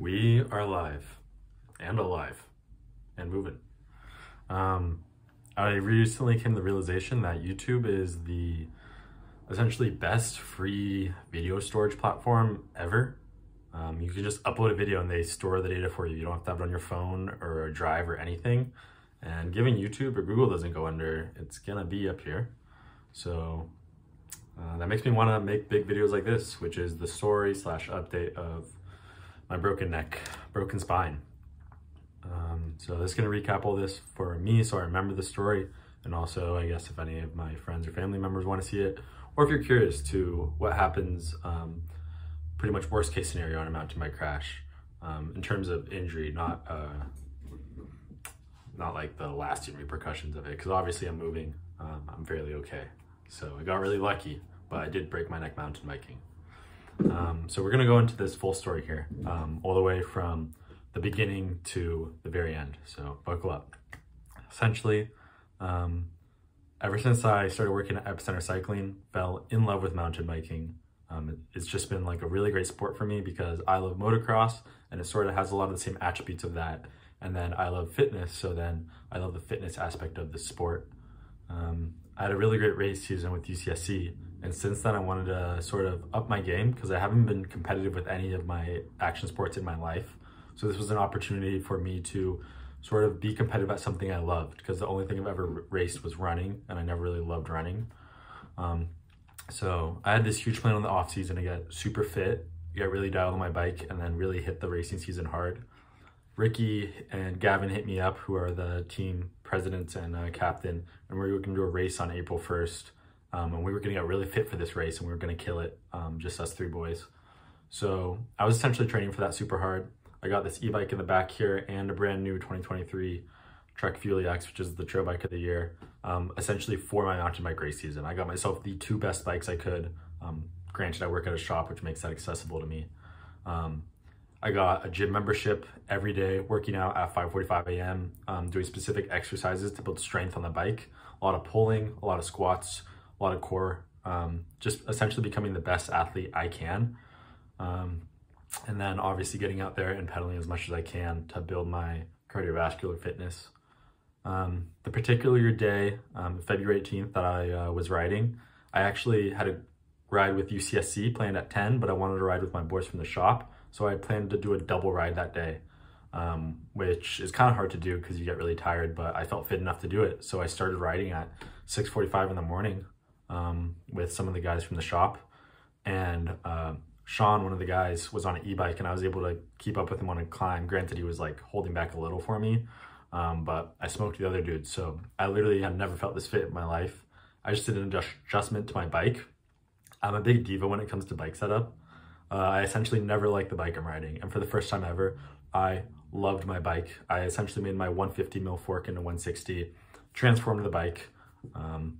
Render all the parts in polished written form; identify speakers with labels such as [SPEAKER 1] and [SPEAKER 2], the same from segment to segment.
[SPEAKER 1] We are live and alive and moving. I recently came to the realization that YouTube is the essentially best free video storage platform ever. You can just upload a video and they store the data for you. You don't have to have it on your phone or a drive or anything. And given YouTube or Google doesn't go under, it's gonna be up here. So that makes me want to make big videos like this, which is the story / update of my broken neck, broken spine. So this is going to recap all this for me so I remember the story, and also I guess if any of my friends or family members want to see it, or if you're curious to what happens, pretty much worst case scenario on a mountain bike crash, in terms of injury, not like the lasting repercussions of it, because obviously I'm moving, I'm fairly okay. So I got really lucky, but I did break my neck mountain biking. So we're gonna go into this full story here, all the way from the beginning to the very end. So buckle up. Essentially, ever since I started working at Epicenter Cycling, fell in love with mountain biking. It's just been like a really great sport for me because I love motocross and it sort of has a lot of the same attributes of that. And then I love fitness, so then I love the fitness aspect of the sport. I had a really great race season with UCSC, and since then I wanted to sort of up my game because I haven't been competitive with any of my action sports in my life. So this was an opportunity for me to sort of be competitive at something I loved, because the only thing I've ever raced was running, and I never really loved running. So I had this huge plan on the off season to get super fit, get really dialed on my bike, and then really hit the racing season hard. Ricky and Gavin hit me up, who are the team presidents and captain, and we were going to do a race on April 1st. And we were going to get really fit for this race, and we were going to kill it, just us three boys. So I was essentially training for that super hard. I got this e-bike in the back here and a brand new 2023 Trek Fuel EX, which is the trail bike of the year, essentially for my mountain bike race season. I got myself the two best bikes I could. Granted, I work at a shop, which makes that accessible to me. I got a gym membership every day, working out at 5:45 a.m., doing specific exercises to build strength on the bike, a lot of pulling, a lot of squats, a lot of core, just essentially becoming the best athlete I can. And then obviously getting out there and pedaling as much as I can to build my cardiovascular fitness. The particular day, February 18th, that I was riding, I actually had a ride with UCSC planned at 10, but I wanted to ride with my boys from the shop. So I planned to do a double ride that day, which is kind of hard to do because you get really tired, but I felt fit enough to do it. So I started riding at 6:45 in the morning with some of the guys from the shop. And Sean, one of the guys, was on an e-bike, and I was able to keep up with him on a climb. Granted, he was like holding back a little for me, but I smoked the other dude. So I literally have never felt this fit in my life. I just did an adjustment to my bike. I'm a big diva when it comes to bike setup. I essentially never liked the bike I'm riding, and for the first time ever, I loved my bike. I essentially made my 150 mil fork into 160, transformed the bike, and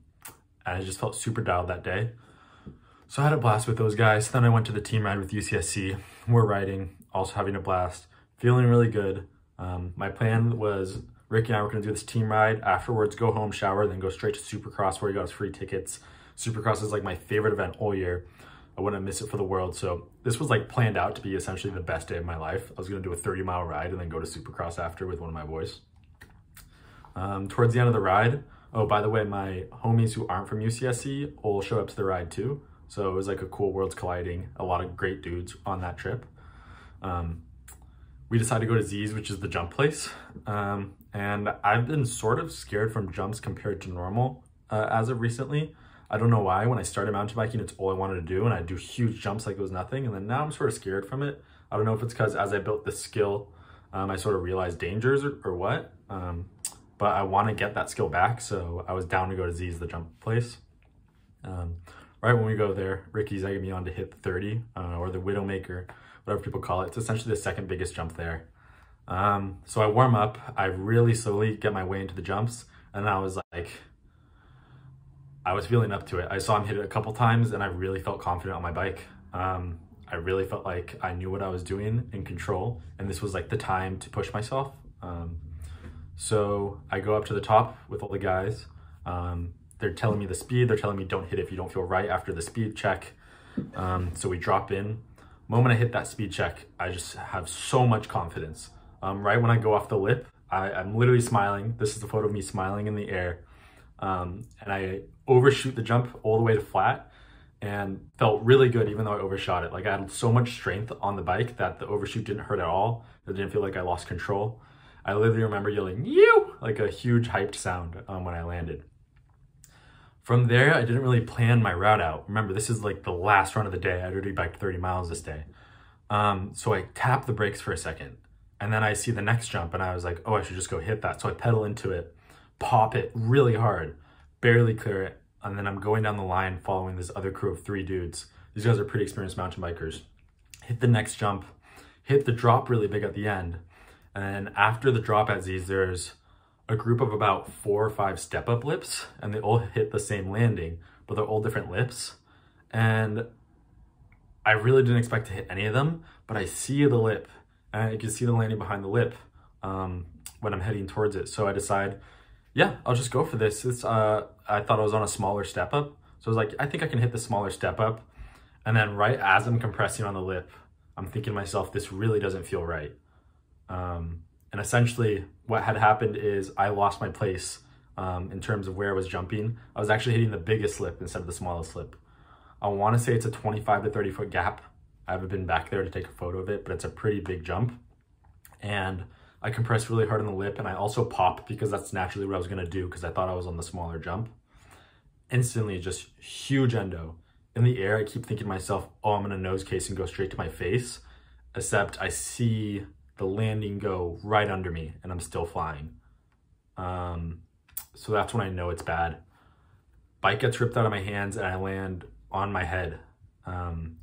[SPEAKER 1] I just felt super dialed that day. So I had a blast with those guys. Then I went to the team ride with UCSC. We're riding, also having a blast, feeling really good. My plan was Ricky and I were going to do this team ride, afterwards go home, shower, then go straight to Supercross, where he got us free tickets. Supercross is like my favorite event all year. I wouldn't miss it for the world. So this was like planned out to be essentially the best day of my life. I was going to do a 30-mile ride and then go to Supercross after with one of my boys. Towards the end of the ride, oh, by the way, my homies who aren't from UCSC all showed up to the ride too. So it was like a cool worlds colliding, a lot of great dudes on that trip. We decided to go to Z's, which is the jump place. And I've been sort of scared from jumps compared to normal as of recently. I don't know why. When I started mountain biking, it's all I wanted to do, and I'd do huge jumps like it was nothing. And then now I'm sort of scared from it. I don't know if it's because as I built the skill, I sort of realized dangers or what. But I want to get that skill back, so I was down to go to Z's, the jump place. Right when we go there, Ricky's egging me on to hit the 30, or the Widowmaker, whatever people call it. It's essentially the second biggest jump there. So I warm up, I really slowly get my way into the jumps, and I was like, I was feeling up to it. I saw him hit it a couple times, and I really felt confident on my bike. I really felt like I knew what I was doing, in control, and this was like the time to push myself. So I go up to the top with all the guys. They're telling me the speed. They're telling me don't hit it if you don't feel right after the speed check. So we drop in. Moment I hit that speed check, I just have so much confidence. Right when I go off the lip, I'm literally smiling. This is the photo of me smiling in the air. And I overshoot the jump all the way to flat and felt really good even though I overshot it. Like I had so much strength on the bike that the overshoot didn't hurt at all. It didn't feel like I lost control. I literally remember yelling, "You!" like a huge hyped sound when I landed. From there, I didn't really plan my route out. Remember, this is like the last run of the day. I'd already biked 30 miles this day. So I tapped the brakes for a second and then I see the next jump and I was like, oh, I should just go hit that. So I pedal into it, pop it really hard, barely clear it. And then I'm going down the line following this other crew of 3 dudes. These guys are pretty experienced mountain bikers. Hit the next jump, hit the drop really big at the end. And then after the drop at Z's, there's a group of about 4 or 5 step-up lips, and they all hit the same landing, but they're all different lips. And I really didn't expect to hit any of them, but I see the lip, and I can see the landing behind the lip when I'm heading towards it. So I decide, yeah, I'll just go for this. I thought I was on a smaller step-up, so I was like, I think I can hit the smaller step-up. And then right as I'm compressing on the lip, I'm thinking to myself, this really doesn't feel right. And essentially what had happened is I lost my place in terms of where I was jumping. I was actually hitting the biggest lip instead of the smallest lip. I want to say it's a 25 to 30 foot gap. I haven't been back there to take a photo of it, but it's a pretty big jump. And I compressed really hard on the lip, and I also popped because that's naturally what I was going to do because I thought I was on the smaller jump. Instantly, just huge endo. In the air, I keep thinking to myself, oh, I'm going to nose case and go straight to my face, except I see the landing go right under me and I'm still flying. So that's when I know it's bad. Bike gets ripped out of my hands and I land on my head.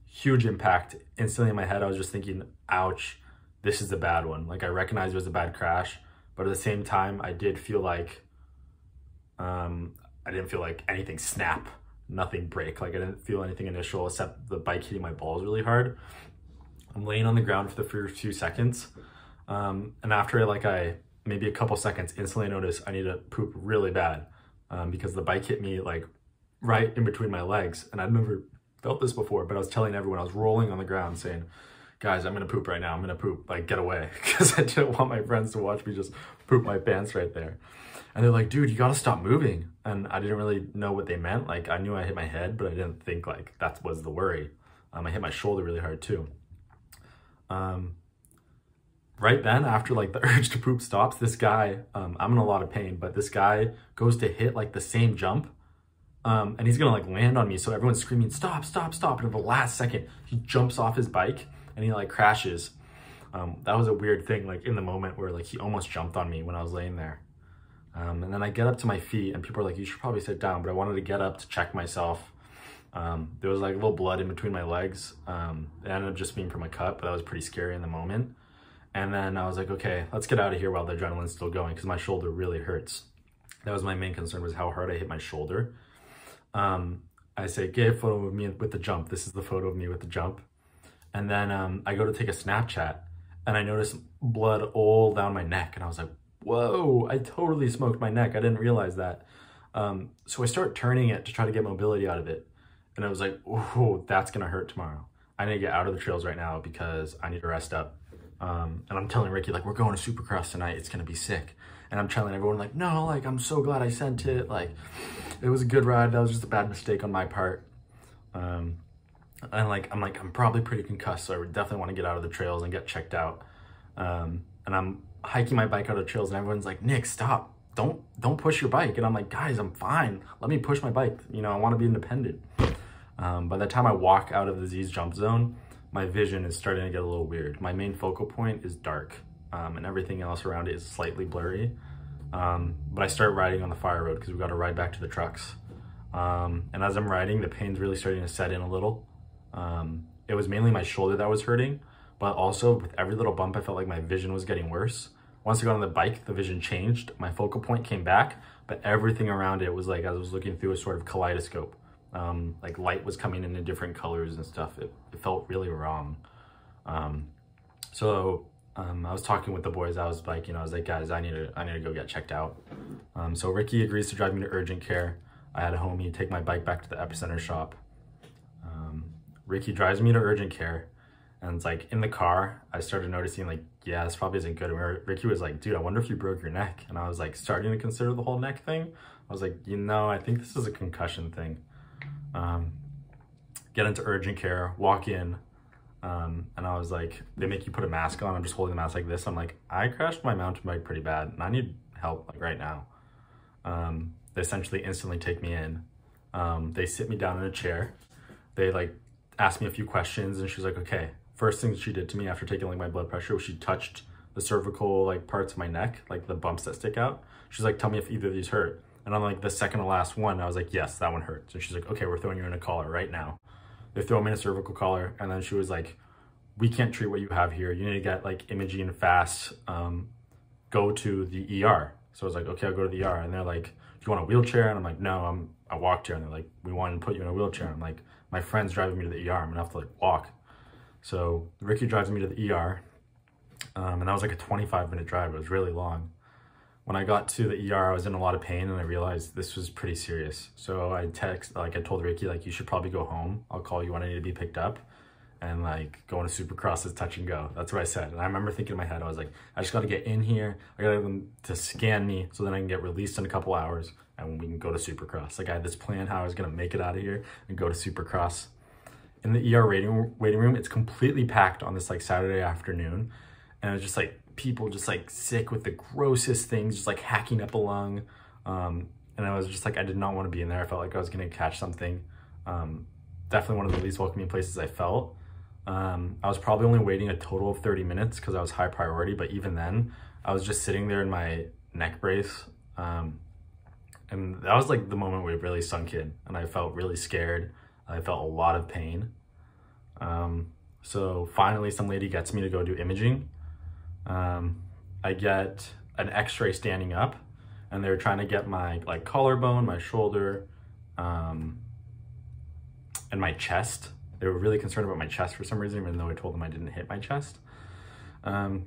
[SPEAKER 1] Huge impact. Instantly in my head, I was just thinking, ouch, this is a bad one. Like I recognized it was a bad crash, but at the same time, I did feel like, I didn't feel like anything snap, nothing break. Like I didn't feel anything initial except the bike hitting my balls really hard. I'm laying on the ground for the first few seconds. And after maybe a couple seconds, instantly notice I need to poop really bad because the bike hit me like right in between my legs. And I'd never felt this before, but I was telling everyone, I was rolling on the ground saying, guys, I'm gonna poop right now. I'm gonna poop, like get away. Because I didn't want my friends to watch me just poop my pants right there. And they're like, dude, you gotta stop moving. And I didn't really know what they meant. Like I knew I hit my head, but I didn't think like that was the worry. I hit my shoulder really hard too. Right then, after like the urge to poop stops, this guy, I'm in a lot of pain, but this guy goes to hit like the same jump, and he's gonna like land on me. So everyone's screaming, stop, stop, stop. And at the last second, he jumps off his bike and he like crashes. That was a weird thing, like in the moment where like he almost jumped on me when I was laying there. And then I get up to my feet and people are like, you should probably sit down, but I wanted to get up to check myself. There was like a little blood in between my legs. It ended up just being from a cut, but that was pretty scary in the moment. And then I was like, okay, let's get out of here while the adrenaline's still going because my shoulder really hurts. That was my main concern, was how hard I hit my shoulder. I say, get a photo of me with the jump. This is the photo of me with the jump. And then I go to take a Snapchat and I notice blood all down my neck. And I was like, whoa, I totally smoked my neck. I didn't realize that. So I start turning it to try to get mobility out of it. And I was like, oh, that's gonna hurt tomorrow. I need to get out of the trails right now because I need to rest up. And I'm telling Ricky, like, we're going to Supercross tonight. It's gonna be sick. And I'm telling everyone like, no, like, I'm so glad I sent it. Like, it was a good ride. That was just a bad mistake on my part. And I'm probably pretty concussed. So I would definitely want to get out of the trails and get checked out. And I'm hiking my bike out of the trails and everyone's like, Nick, stop. Don't push your bike. And I'm like, guys, I'm fine. Let me push my bike. You know, I want to be independent. By the time I walk out of the Z's jump zone, my vision is starting to get a little weird. My main focal point is dark, and everything else around it is slightly blurry. But I start riding on the fire road because we've got to ride back to the trucks. And as I'm riding, the pain's really starting to set in a little. It was mainly my shoulder that was hurting, but also with every little bump, I felt like my vision was getting worse. Once I got on the bike, the vision changed. My focal point came back, but everything around it was like, as I was looking through a sort of kaleidoscope. Like light was coming in different colors and stuff. It felt really wrong. So I was talking with the boys. I was like, guys, I need to go get checked out. So Ricky agrees to drive me to urgent care. I had a homie take my bike back to the Epicenter shop. Ricky drives me to urgent care. And it's like in the car, I started noticing like, yeah, this probably isn't good. And Ricky was like, dude, I wonder if you broke your neck. And I was like starting to consider the whole neck thing. I was like, you know, I think this is a concussion thing. Get into urgent care, walk in. And I was like, they make you put a mask on. I'm just holding the mask like this. I'm like, I crashed my mountain bike pretty bad and I need help like right now. They essentially instantly take me in. They sit me down in a chair. They like asked me a few questions and she's like, okay. First thing she did to me after taking like my blood pressure was she touched the cervical like parts of my neck, like the bumps that stick out. She's like, tell me if either of these hurt. And I'm like the second to last one, I was like, yes, that one hurts. And she's like, okay, we're throwing you in a collar right now. They throw me in a cervical collar. And then she was like, we can't treat what you have here. You need to get like imaging fast, go to the ER. So I was like, okay, I'll go to the ER. And they're like, do you want a wheelchair? And I'm like, no, I'm a walk chair. And they're like, we want to put you in a wheelchair. I'm like, my friend's driving me to the ER. I'm gonna have to like walk. So Ricky drives me to the ER, and that was like a 25-minute drive. It was really long. When I got to the ER, I was in a lot of pain and I realized this was pretty serious. So I told Ricky, like, you should probably go home. I'll call you when I need to be picked up. And like going to Supercross is touch and go. That's what I said. And I remember thinking in my head, I was like, I just got to get in here. I got them to scan me so then I can get released in a couple hours and we can go to Supercross. Like I had this plan how I was going to make it out of here and go to Supercross. In the ER waiting room, it's completely packed on this like Saturday afternoon. And it was just like people just like sick with the grossest things, just like hacking up a lung. And I was just like, I did not want to be in there. I felt like I was going to catch something. Definitely one of the least welcoming places I felt. I was probably only waiting a total of 30 minutes because I was high priority. But even then, I was just sitting there in my neck brace. And that was like the moment where it really sunk in. And I felt really scared. I felt a lot of pain. So finally some lady gets me to go do imaging. I get an x-ray standing up and they were trying to get my like collarbone, my shoulder, and my chest. They were really concerned about my chest for some reason, even though I told them I didn't hit my chest. And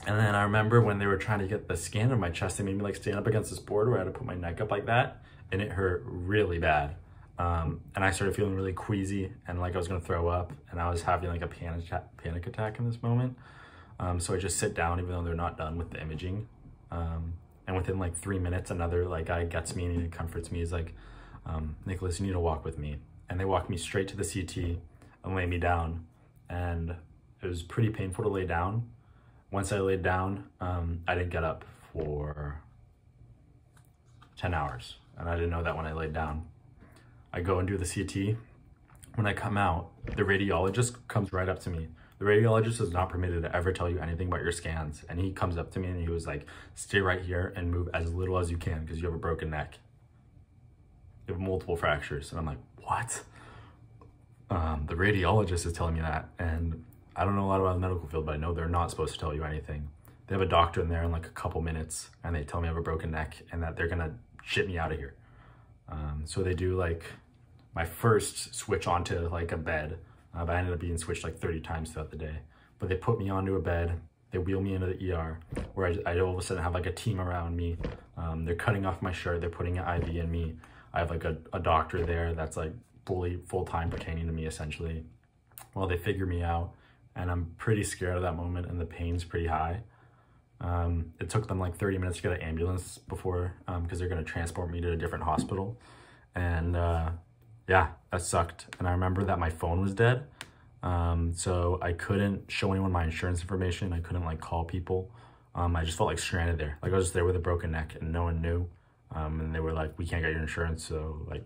[SPEAKER 1] then I remember when they were trying to get the scan of my chest, they made me like stand up against this board where I had to put my neck up like that, and it hurt really bad. And I started feeling really queasy and like I was gonna throw up, and I was having like a panic attack in this moment. So I just sit down even though they're not done with the imaging. And within like 3 minutes, another like guy gets me and he comforts me. He's like, Nicholas, you need to walk with me. And they walked me straight to the CT and lay me down. And it was pretty painful to lay down. Once I laid down, I didn't get up for 10 hours. And I didn't know that when I laid down. I go and do the CT. When I come out, the radiologist comes right up to me. The radiologist is not permitted to ever tell you anything about your scans. And he comes up to me and he was like, stay right here and move as little as you can because you have a broken neck. You have multiple fractures. And I'm like, what? The radiologist is telling me that. And I don't know a lot about the medical field, but I know they're not supposed to tell you anything. They have a doctor in there in like a couple minutes and they tell me I have a broken neck and that they're gonna ship me out of here. So they do like my first switch onto like a bed, but I ended up being switched like 30 times throughout the day. But they put me onto a bed, they wheel me into the ER, where I all of a sudden have like a team around me. They're cutting off my shirt, they're putting an IV in me. I have like a doctor there that's like full-time pertaining to me essentially. Well, they figure me out and I'm pretty scared of that moment and the pain's pretty high. It took them like 30 minutes to get an ambulance before, because they're gonna transport me to a different hospital. And yeah, that sucked. And I remember that my phone was dead. So I couldn't show anyone my insurance information. I couldn't like call people. I just felt like stranded there. Like I was just there with a broken neck and no one knew. And they were like, we can't get your insurance. So like,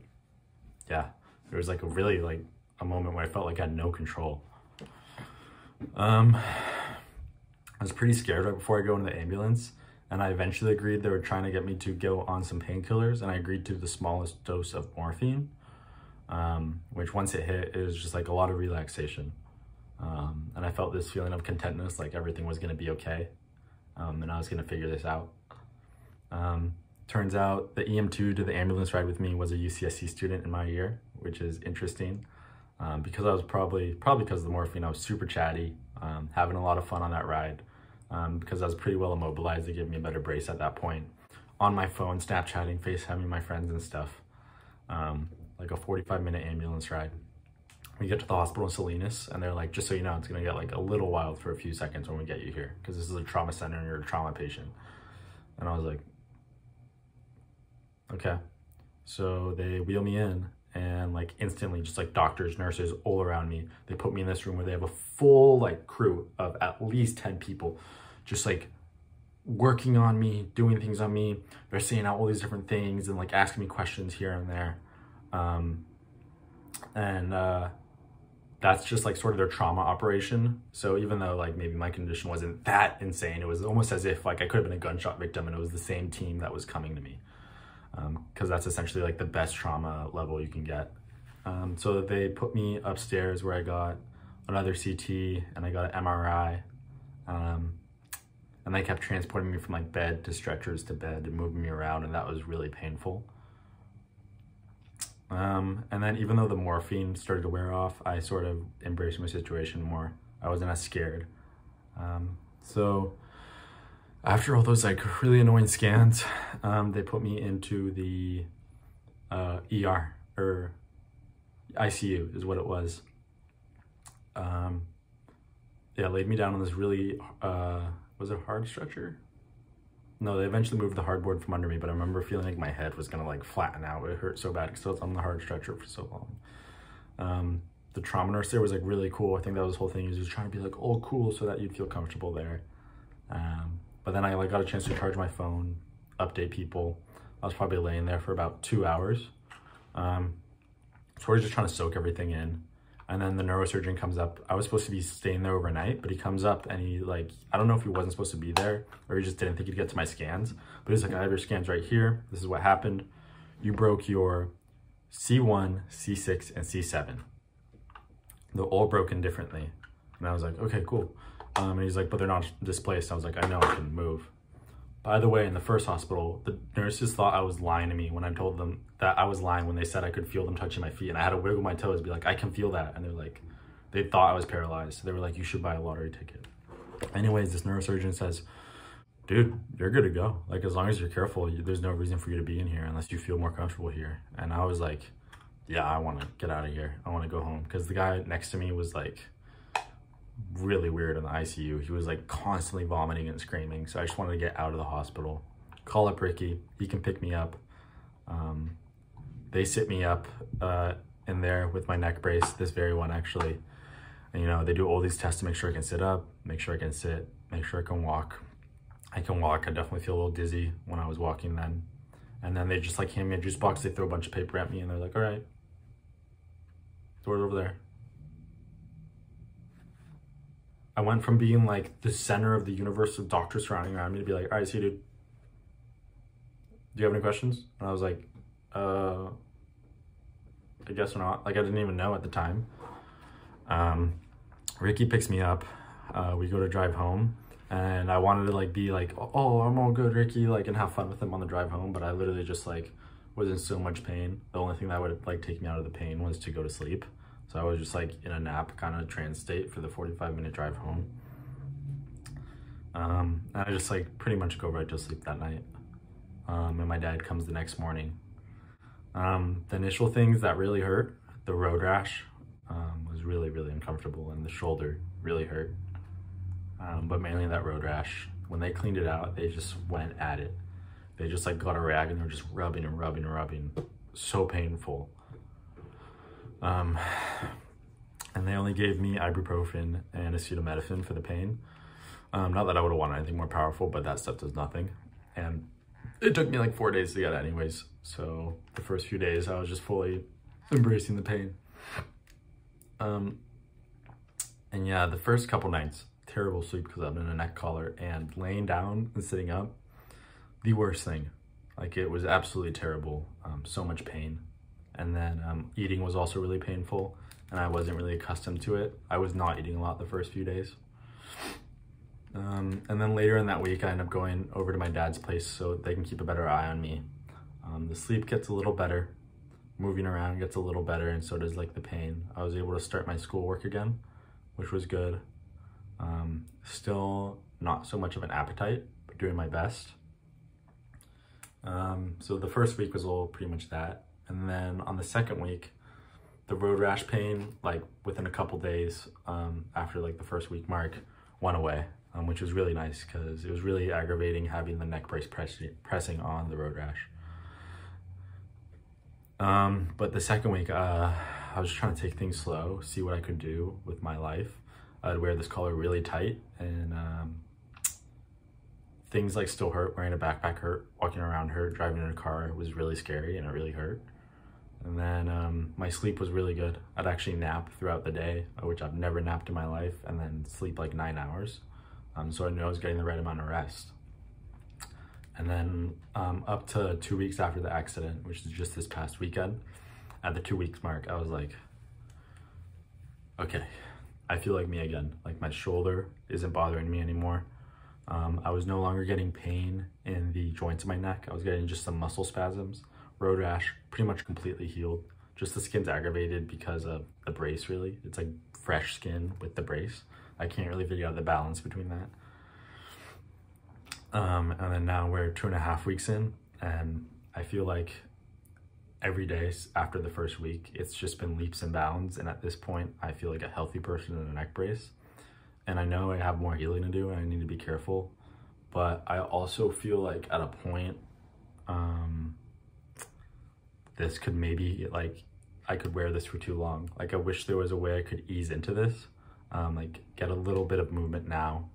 [SPEAKER 1] yeah, there was like a moment where I felt like I had no control. I was pretty scared right before I go into the ambulance, and I eventually agreed. They were trying to get me to go on some painkillers, and I agreed to the smallest dose of morphine, which once it hit, it was just like a lot of relaxation. And I felt this feeling of contentness, like everything was gonna be okay, and I was gonna figure this out. Turns out the EM2 to the ambulance ride with me was a UCSC student in my year, which is interesting. Because I was probably because of the morphine, I was super chatty, having a lot of fun on that ride. Because I was pretty well immobilized, they gave me a better brace at that point. On my phone, Snapchatting, FaceTiming my friends and stuff. Like a 45-minute ambulance ride. We get to the hospital in Salinas, and they're like, just so you know, it's gonna get like a little wild for a few seconds when we get you here, because this is a trauma center and you're a trauma patient. And I was like, okay. So they wheel me in, and like instantly, just like doctors, nurses all around me, they put me in this room where they have a full like crew of at least 10 people, just like working on me, doing things on me. They're saying out all these different things and like asking me questions here and there. That's just like sort of their trauma operation. So even though like maybe my condition wasn't that insane, it was almost as if like I could have been a gunshot victim and it was the same team that was coming to me. Because that's essentially like the best trauma level you can get. So they put me upstairs where I got another CT and I got an MRI. And they kept transporting me from like bed to stretchers to bed and moving me around, and that was really painful. And then even though the morphine started to wear off, I sort of embraced my situation more. I wasn't as scared. So after all those like really annoying scans, they put me into the ER, or ICU is what it was. Yeah, laid me down on this really, was it a hard stretcher? No, they eventually moved the hardboard from under me, but I remember feeling like my head was gonna like flatten out. It hurt so bad because I was on the hard stretcher for so long. The trauma nurse there was like really cool. I think that was the whole thing. He was just trying to be like, oh, cool, so that you'd feel comfortable there. But then I like got a chance to charge my phone, update people. I was probably laying there for about 2 hours. So we're just trying to soak everything in. And then the neurosurgeon comes up. I was supposed to be staying there overnight, but he comes up and he like, I don't know if he wasn't supposed to be there or he just didn't think he'd get to my scans, but he's like, I have your scans right here. This is what happened. You broke your C1, C6, and C7. They're all broken differently. And I was like, okay, cool. And he's like, but they're not displaced. I was like, I know, I can move. By the way, in the first hospital, the nurses thought I was lying to me when I told them that I was lying when they said I could feel them touching my feet, and I had to wiggle my toes, be like, I can feel that. And they're like, they thought I was paralyzed. So they were like, you should buy a lottery ticket. Anyways, this neurosurgeon says, dude, you're good to go. Like, as long as you're careful, there's no reason for you to be in here unless you feel more comfortable here. And I was like, yeah, I want to get out of here. I want to go home. Because the guy next to me was like really weird in the ICU. He was like constantly vomiting and screaming. So I just wanted to get out of the hospital. Call up Ricky. He can pick me up. They sit me up in there with my neck brace, this very one actually. And, you know, they do all these tests to make sure I can sit up, make sure I can sit, make sure I can walk. I can walk. I definitely feel a little dizzy when I was walking then. And then they just like hand me a juice box. They throw a bunch of paper at me and they're like, all right, door's over there. I went from being like the center of the universe of doctors surrounding around me to be like, all right, see you, dude. Do you have any questions? And I was like, I guess not. Like, I didn't even know at the time. Ricky picks me up. We go to drive home. And I wanted to like be like, oh, I'm all good, Ricky, like, and have fun with him on the drive home. But I literally just like was in so much pain. The only thing that would like take me out of the pain was to go to sleep. So I was just like in a nap kind of trance state for the 45-minute drive home. And I just like pretty much go right to sleep that night. And my dad comes the next morning. The initial things that really hurt, the road rash was really, really uncomfortable, and the shoulder really hurt. But mainly that road rash. When they cleaned it out, they just went at it. They just like got a rag and they were just rubbing and rubbing and rubbing. So painful. And they only gave me ibuprofen and acetaminophen for the pain. Not that I would have wanted anything more powerful, but that stuff does nothing. And it took me like 4 days to get it anyways. So the first few days I was just fully embracing the pain. And yeah, the first couple nights, terrible sleep because I'm in a neck collar, and laying down and sitting up, the worst thing. Like, it was absolutely terrible. So much pain. And then eating was also really painful, and I wasn't really accustomed to it. I was not eating a lot the first few days. And then later in that week, I ended up going over to my dad's place so they can keep a better eye on me. The sleep gets a little better, moving around gets a little better, and so does like the pain. I was able to start my schoolwork again, which was good. Still not so much of an appetite, but doing my best. So the first week was all pretty much that. And then on the second week, the road rash pain, like within a couple days after like the first week mark, went away, which was really nice because it was really aggravating having the neck brace pressing on the road rash. But the second week, I was trying to take things slow, see what I could do with my life. I'd wear this collar really tight, and things like still hurt. Wearing a backpack hurt, walking around hurt, driving in a car was really scary and it really hurt. And then my sleep was really good. I'd actually nap throughout the day, which I've never napped in my life, and then sleep like 9 hours. So I knew I was getting the right amount of rest. And then up to 2 weeks after the accident, which is just this past weekend, at the 2 weeks mark, I was like, okay, I feel like me again. Like my shoulder isn't bothering me anymore. I was no longer getting pain in the joints of my neck. I was getting just some muscle spasms. Road rash pretty much completely healed. Just the skin's aggravated because of the brace, really. It's like fresh skin with the brace. I can't really figure out the balance between that. And then now we're 2.5 weeks in, and I feel like every day after the first week, it's just been leaps and bounds. And at this point, I feel like a healthy person in a neck brace. And I know I have more healing to do and I need to be careful, but I also feel like at a point, this could maybe, like, I could wear this for too long. Like, I wish there was a way I could ease into this, like get a little bit of movement now,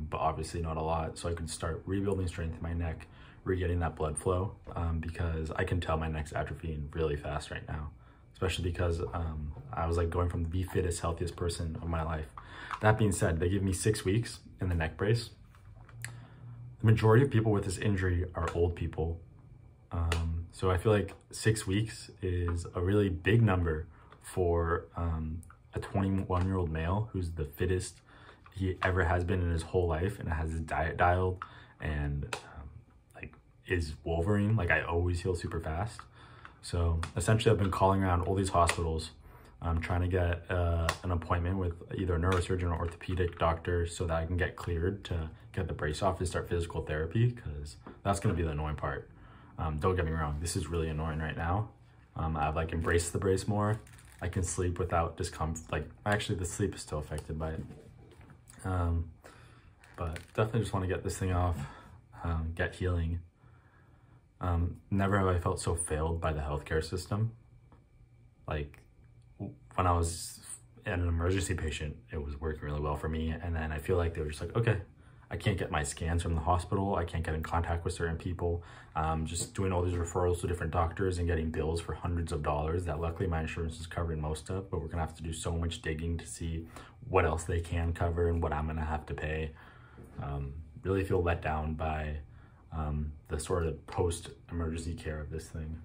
[SPEAKER 1] but obviously not a lot. So I could start rebuilding strength in my neck, re-getting that blood flow, because I can tell my neck's atrophying really fast right now, especially because I was like going from the fittest, healthiest person of my life. That being said, they give me 6 weeks in the neck brace. The majority of people with this injury are old people. So I feel like 6 weeks is a really big number for a 21-year-old male who's the fittest he ever has been in his whole life and has his diet dialed and like is Wolverine. Like, I always heal super fast. So essentially I've been calling around all these hospitals. I'm trying to get an appointment with either a neurosurgeon or orthopedic doctor so that I can get cleared to get the brace off and start physical therapy, because that's going to be the annoying part. Don't get me wrong, this is really annoying right now. I've like embraced the brace more. I can sleep without discomfort. Like, actually the sleep is still affected by it. But definitely just want to get this thing off, get healing. Never have I felt so failed by the healthcare system. Like, when I was an emergency patient, it was working really well for me. And then I feel like they were just like, okay, I can't get my scans from the hospital. I can't get in contact with certain people. Just doing all these referrals to different doctors and getting bills for hundreds of dollars that luckily my insurance is covering most of, but we're gonna have to do so much digging to see what else they can cover and what I'm gonna have to pay. Really feel let down by the sort of post-emergency care of this thing.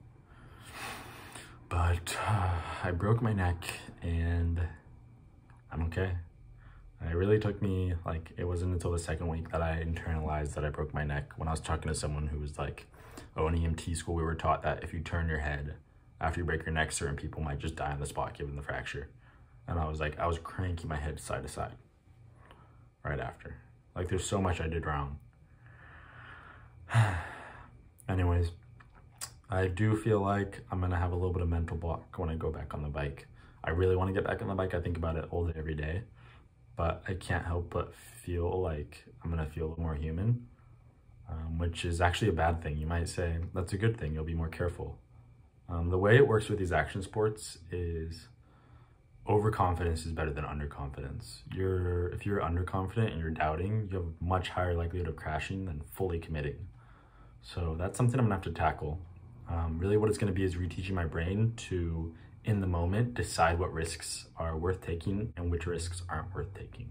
[SPEAKER 1] But I broke my neck and I'm okay. It really took me, like, it wasn't until the second week that I internalized that I broke my neck. When I was talking to someone who was like, oh, in EMT school, we were taught that if you turn your head after you break your neck, certain people might just die on the spot given the fracture. And I was like, I was cranking my head side to side right after. Like, there's so much I did wrong. Anyways, I do feel like I'm gonna have a little bit of mental block when I go back on the bike. I really want to get back on the bike. I think about it all day, every day. But I can't help but feel like I'm gonna feel a little more human, which is actually a bad thing. You might say that's a good thing, you'll be more careful. The way it works with these action sports is overconfidence is better than underconfidence. If you're underconfident and you're doubting, you have a much higher likelihood of crashing than fully committing. So that's something I'm gonna have to tackle. Really what it's gonna be is reteaching my brain to, in the moment, decide what risks are worth taking and which risks aren't worth taking.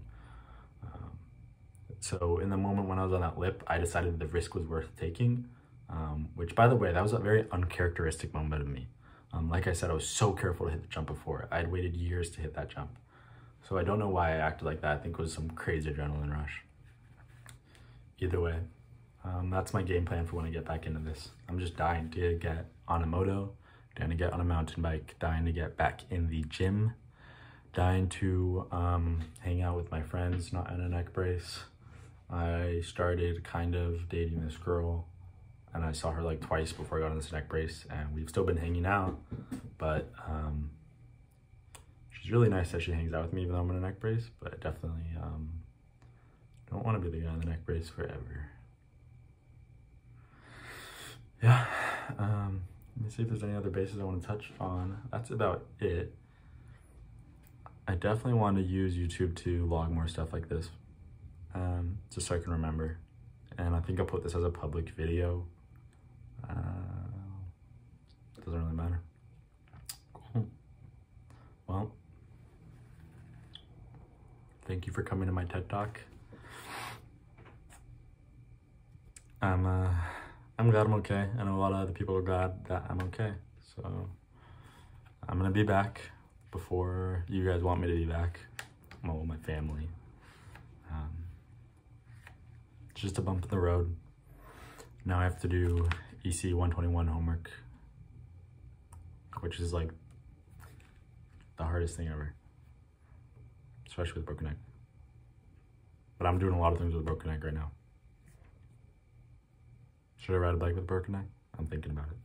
[SPEAKER 1] So in the moment when I was on that lip, I decided the risk was worth taking, which, by the way, that was a very uncharacteristic moment of me. Like I said, I was so careful to hit the jump before. I had waited years to hit that jump. So I don't know why I acted like that. I think it was some crazy adrenaline rush. Either way, that's my game plan for when I get back into this. I'm just dying to get on a moto, dying to get on a mountain bike, dying to get back in the gym, dying to hang out with my friends, not in a neck brace. I started kind of dating this girl, and I saw her like twice before I got on this neck brace, and we've still been hanging out, but She's really nice that she hangs out with me even though I'm in a neck brace, but I definitely don't want to be the guy in the neck brace forever. Yeah, let me see if there's any other bases I want to touch on. That's about it. I definitely want to use YouTube to log more stuff like this, just so I can remember. And I think I'll put this as a public video. Doesn't really matter. Cool. Well, thank you for coming to my TED Talk. I'm glad I'm okay. I know a lot of other people are glad that I'm okay. So I'm gonna be back before you guys want me to be back. Well, with my family. It's just a bump in the road. Now I have to do EC 121 homework, which is like the hardest thing ever, especially with a broken neck. But I'm doing a lot of things with a broken neck right now. Should I ride a bike with a broken neck? I'm thinking about it.